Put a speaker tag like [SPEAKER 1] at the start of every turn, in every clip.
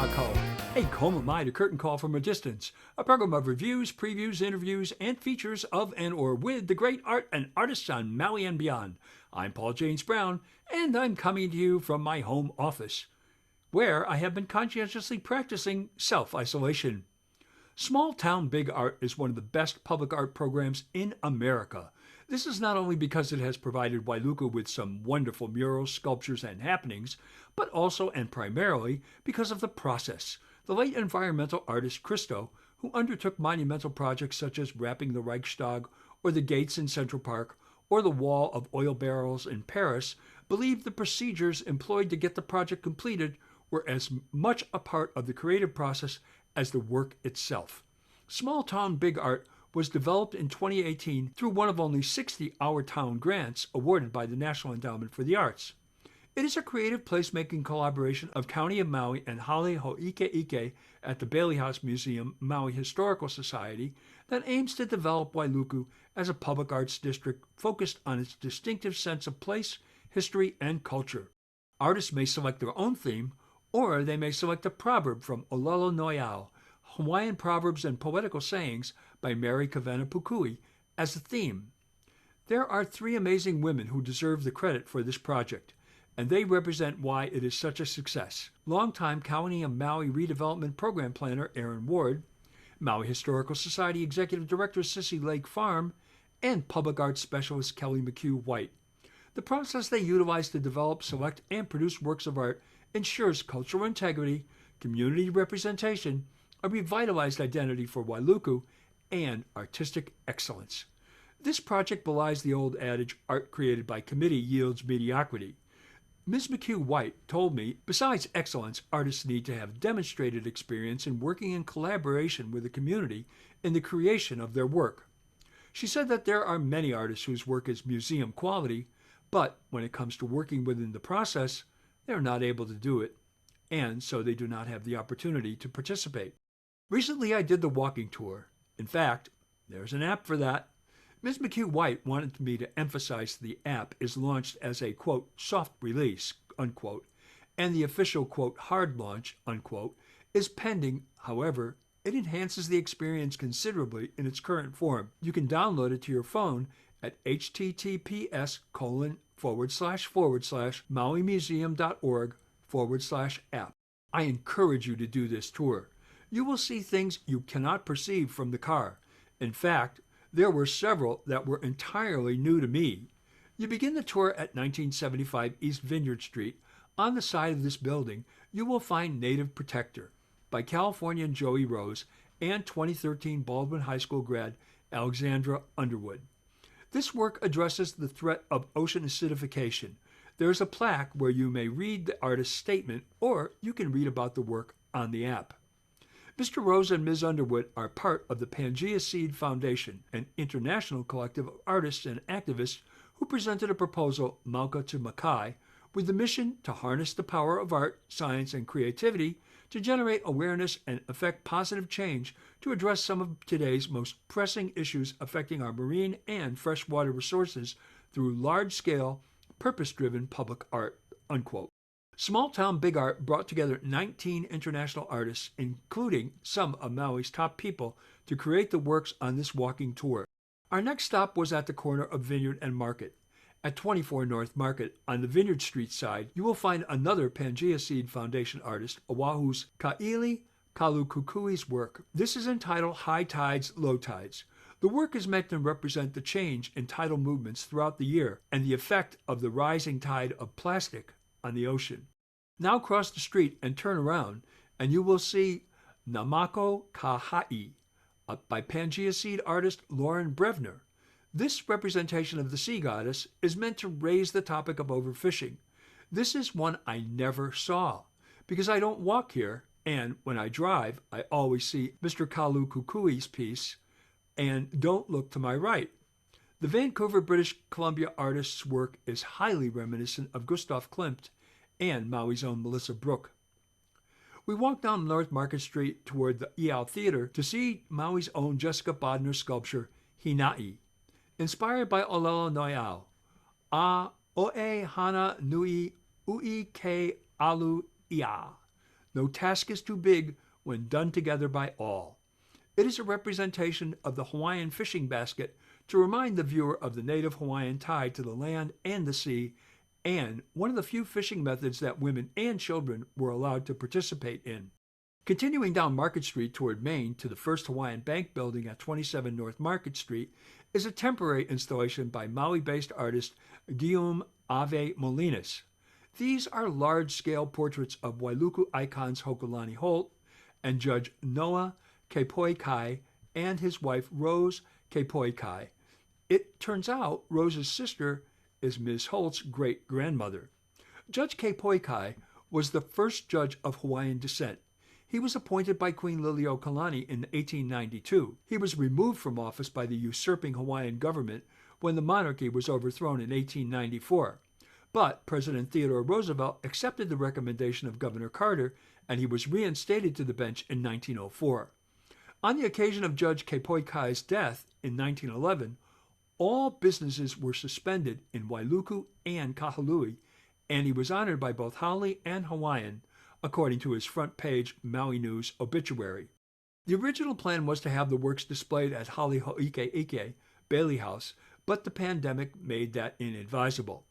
[SPEAKER 1] Kako, a Komamai to Curtain Call from a Distance, a program of reviews, previews, interviews, and features of and or with the great art and artists on Maui and beyond. I'm Paul James Brown, and I'm coming to you from my home office, where I have been conscientiously practicing self-isolation. Small Town Big Art is one of the best public art programs in America. This is not only because it has provided Wailuku with some wonderful murals, sculptures, and happenings, but also and primarily because of the process. The late environmental artist Christo, who undertook monumental projects such as wrapping the Reichstag, or the gates in Central Park, or the wall of oil barrels in Paris, believed the procedures employed to get the project completed were as much a part of the creative process as the work itself. Small Town Big Art was developed in 2018 through one of only 60 Our Town grants awarded by the National Endowment for the Arts. It is a creative placemaking collaboration of County of Maui and Hale Hōʻikeʻike at the Bailey House Museum, Maui Historical Society, that aims to develop Wailuku as a public arts district focused on its distinctive sense of place, history, and culture. Artists may select their own theme, or they may select a proverb from Olelo Noiao, Hawaiian Proverbs and Poetical Sayings by Mary Kavena Pukui, as a theme. There are three amazing women who deserve the credit for this project, and they represent why it is such a success. Longtime County of Maui Redevelopment Program Planner Aaron Ward, Maui Historical Society Executive Director Sissy Lake Farm, and Public Arts Specialist Kelly McHugh White. The process they utilize to develop, select, and produce works of art ensures cultural integrity, community representation, a revitalized identity for Wailuku, and artistic excellence. This project belies the old adage, art created by committee yields mediocrity. Ms. McHugh White told me, besides excellence, artists need to have demonstrated experience in working in collaboration with the community in the creation of their work. She said that there are many artists whose work is museum quality, but when it comes to working within the process, they are not able to do it, and so they do not have the opportunity to participate. Recently, I did the walking tour. In fact, there's an app for that. Ms. McHugh White wanted me to emphasize the app is launched as a, quote, soft release, unquote, and the official, quote, hard launch, unquote, is pending. However, it enhances the experience considerably in its current form. You can download it to your phone at https://mauimuseum.org/app. I encourage you to do this tour. You will see things you cannot perceive from the car. In fact, there were several that were entirely new to me. You begin the tour at 1975 East Vineyard Street. On the side of this building, you will find Native Protector by Californian Joey Rose and 2013 Baldwin High School grad Alexandra Underwood. This work addresses the threat of ocean acidification. There is a plaque where you may read the artist's statement, or you can read about the work on the app. Mr. Rose and Ms. Underwood are part of the Pangea Seed Foundation, an international collective of artists and activists who presented a proposal, Mauka to Makai, with the mission to harness the power of art, science, and creativity to generate awareness and effect positive change to address some of today's most pressing issues affecting our marine and freshwater resources through large-scale, purpose-driven public art, unquote. Small Town Big Art brought together 19 international artists, including some of Maui's top people, to create the works on this walking tour. Our next stop was at the corner of Vineyard and Market. At 24 North Market, on the Vineyard Street side, you will find another Pangea Seed Foundation artist, Oahu's Ka'ili Kalukukui's work. This is entitled High Tides, Low Tides. The work is meant to represent the change in tidal movements throughout the year and the effect of the rising tide of plastic on the ocean. Now cross the street and turn around, and you will see Namako Kaha'i by Pangea Seed artist Lauren Brevner. This representation of the sea goddess is meant to raise the topic of overfishing. This is one I never saw, because I don't walk here, and when I drive, I always see Mr. Kalu Kukui's piece, and don't look to my right. The Vancouver, British Columbia artist's work is highly reminiscent of Gustav Klimt and Maui's own Melissa Brooke. We walked down North Market Street toward the Iao Theater to see Maui's own Jessica Bodner's sculpture, Hina'i, inspired by Olelo Noiao. A oe hana nui ui ke alu ia. No task is too big when done together by all. It is a representation of the Hawaiian fishing basket to remind the viewer of the native Hawaiian tie to the land and the sea, and one of the few fishing methods that women and children were allowed to participate in. Continuing down Market Street toward Main to the First Hawaiian Bank building at 27 North Market Street is a temporary installation by Maui-based artist Guillaume Ave Molinas. These are large-scale portraits of Wailuku icons Hokulani Holt and Judge Noah Kepoikai and his wife Rose Kepoikai. It turns out Rose's sister is Ms. Holt's great-grandmother. Judge Kepoikai was the first judge of Hawaiian descent. He was appointed by Queen Liliuokalani in 1892. He was removed from office by the usurping Hawaiian government when the monarchy was overthrown in 1894. But President Theodore Roosevelt accepted the recommendation of Governor Carter, and he was reinstated to the bench in 1904. On the occasion of Judge Kepoikai's death in 1911, all businesses were suspended in Wailuku and Kahului, and he was honored by both Hale and Hawaiian, according to his front-page Maui News obituary. The original plan was to have the works displayed at Hale Hōʻikeʻike, Bailey House, but the pandemic made that inadvisable.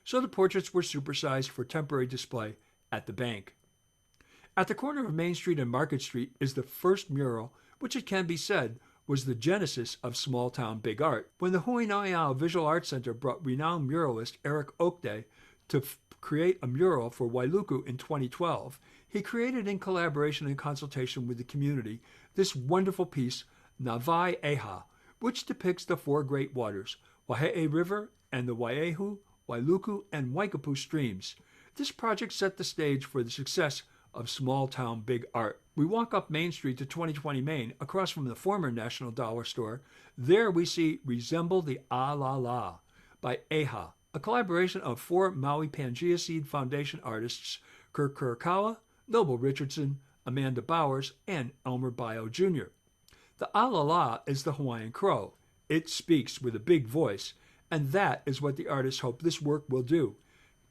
[SPEAKER 1] So the portraits were supersized for temporary display at the bank. At the corner of Main Street and Market Street is the first mural, which it can be said was the genesis of small-town big art. When the Huinaiao Visual Arts Center brought renowned muralist Eric Oakday to create a mural for Wailuku in 2012, he created in collaboration and consultation with the community this wonderful piece, Navai Eha, which depicts the four great waters, Waihe'e River and the Waiehu, Wailuku, and Waikapu streams. This project set the stage for the success of small-town big art. We walk up Main Street to 2020 Main, across from the former National Dollar Store. There we see Resemble the A-La-La by Eha, a collaboration of four Maui Pangea Seed Foundation artists, Kirk Kurokawa, Noble Richardson, Amanda Bowers, and Elmer Bio Jr. The A-La-La is the Hawaiian crow. It speaks with a big voice, and that is what the artists hope this work will do,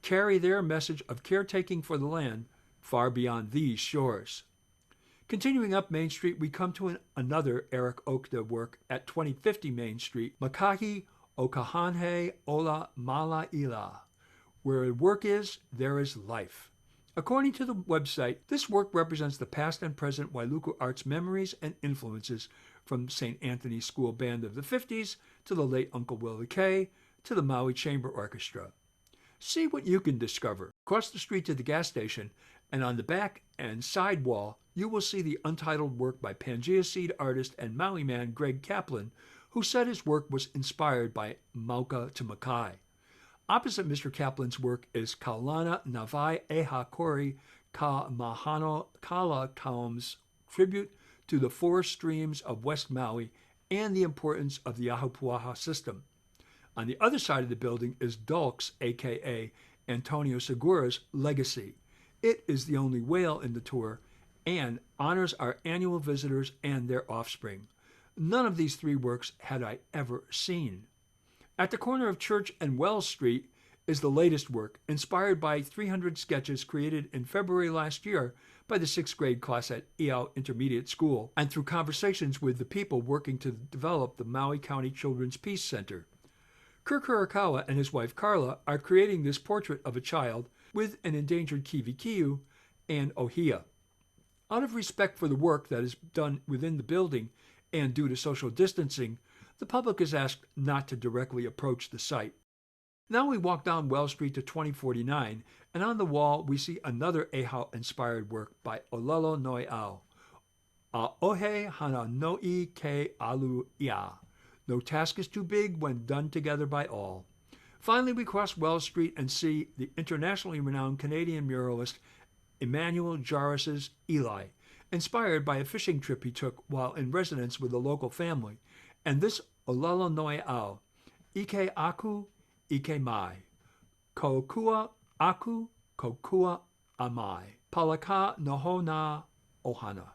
[SPEAKER 1] carry their message of caretaking for the land far beyond these shores. Continuing up Main Street, we come to another Eric Oakda work at 2050 Main Street, Makahi Okahanhe Ola Malaila. Where work is, there is life. According to the website, this work represents the past and present Wailuku arts memories and influences from St. Anthony's School Band of the 50s to the late Uncle Willie Kay to the Maui Chamber Orchestra. See what you can discover. Across the street to the gas station, and on the back and side wall, you will see the untitled work by Pangea Seed artist and Maui man Greg Kaplan, who said his work was inspired by Mauka to Makai. Opposite Mr. Kaplan's work is Kaulana Navai Eha Kori Ka Mahano Kala Kaum's tribute to the four streams of West Maui and the importance of the Ahupua'a system. On the other side of the building is Dulk's, a.k.a. Antonio Segura's, legacy. It is the only whale in the tour and honors our annual visitors and their offspring. None of these three works had I ever seen. At the corner of Church and Wells Street is the latest work, inspired by 300 sketches created in February last year by the 6th grade class at Iao Intermediate School, and through conversations with the people working to develop the Maui County Children's Peace Center. Kirk Kurokawa and his wife Carla are creating this portrait of a child with an endangered kiwikiu and ohia. Out of respect for the work that is done within the building and due to social distancing, the public is asked not to directly approach the site. Now we walk down Wells Street to 2049, and on the wall we see another Eha-inspired work by Olelo Noiao, Aohe Hana Noi Ke Alu Ia. No task is too big when done together by all. Finally, we cross Wells Street and see the internationally renowned Canadian muralist Emmanuel Jarris's Eli, inspired by a fishing trip he took while in residence with a local family, and this Olelo Noiao, Ike Aku, Ike Mai, Kokua Aku, Kokua Amai, Palaka Nohona Ohana.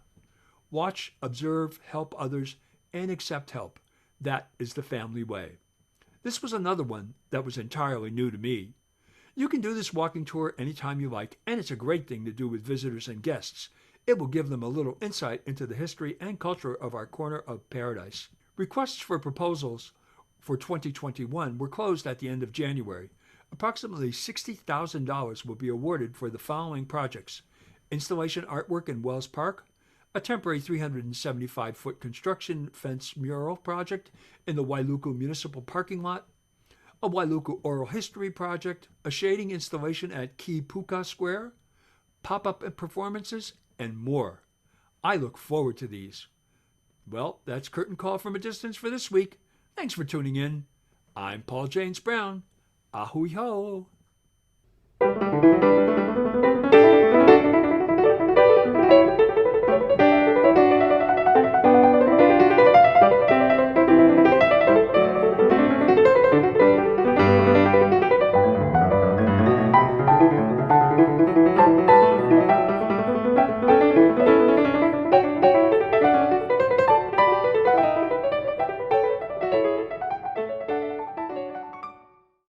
[SPEAKER 1] Watch, observe, help others, and accept help. That is the family way. This was another one that was entirely new to me. You can do this walking tour anytime you like, and it's a great thing to do with visitors and guests. It will give them a little insight into the history and culture of our corner of paradise. Requests for proposals for 2021 were closed at the end of January. Approximately $60,000 will be awarded for the following projects: installation artwork in Wells Park, a temporary 375-foot construction fence mural project in the Wailuku Municipal Parking Lot, a Wailuku oral history project, a shading installation at Ki Puka Square, pop-up performances, and more. I look forward to these. Well, that's Curtain Call from a Distance for this week. Thanks for tuning in. I'm Paul James Brown. Ahui ho!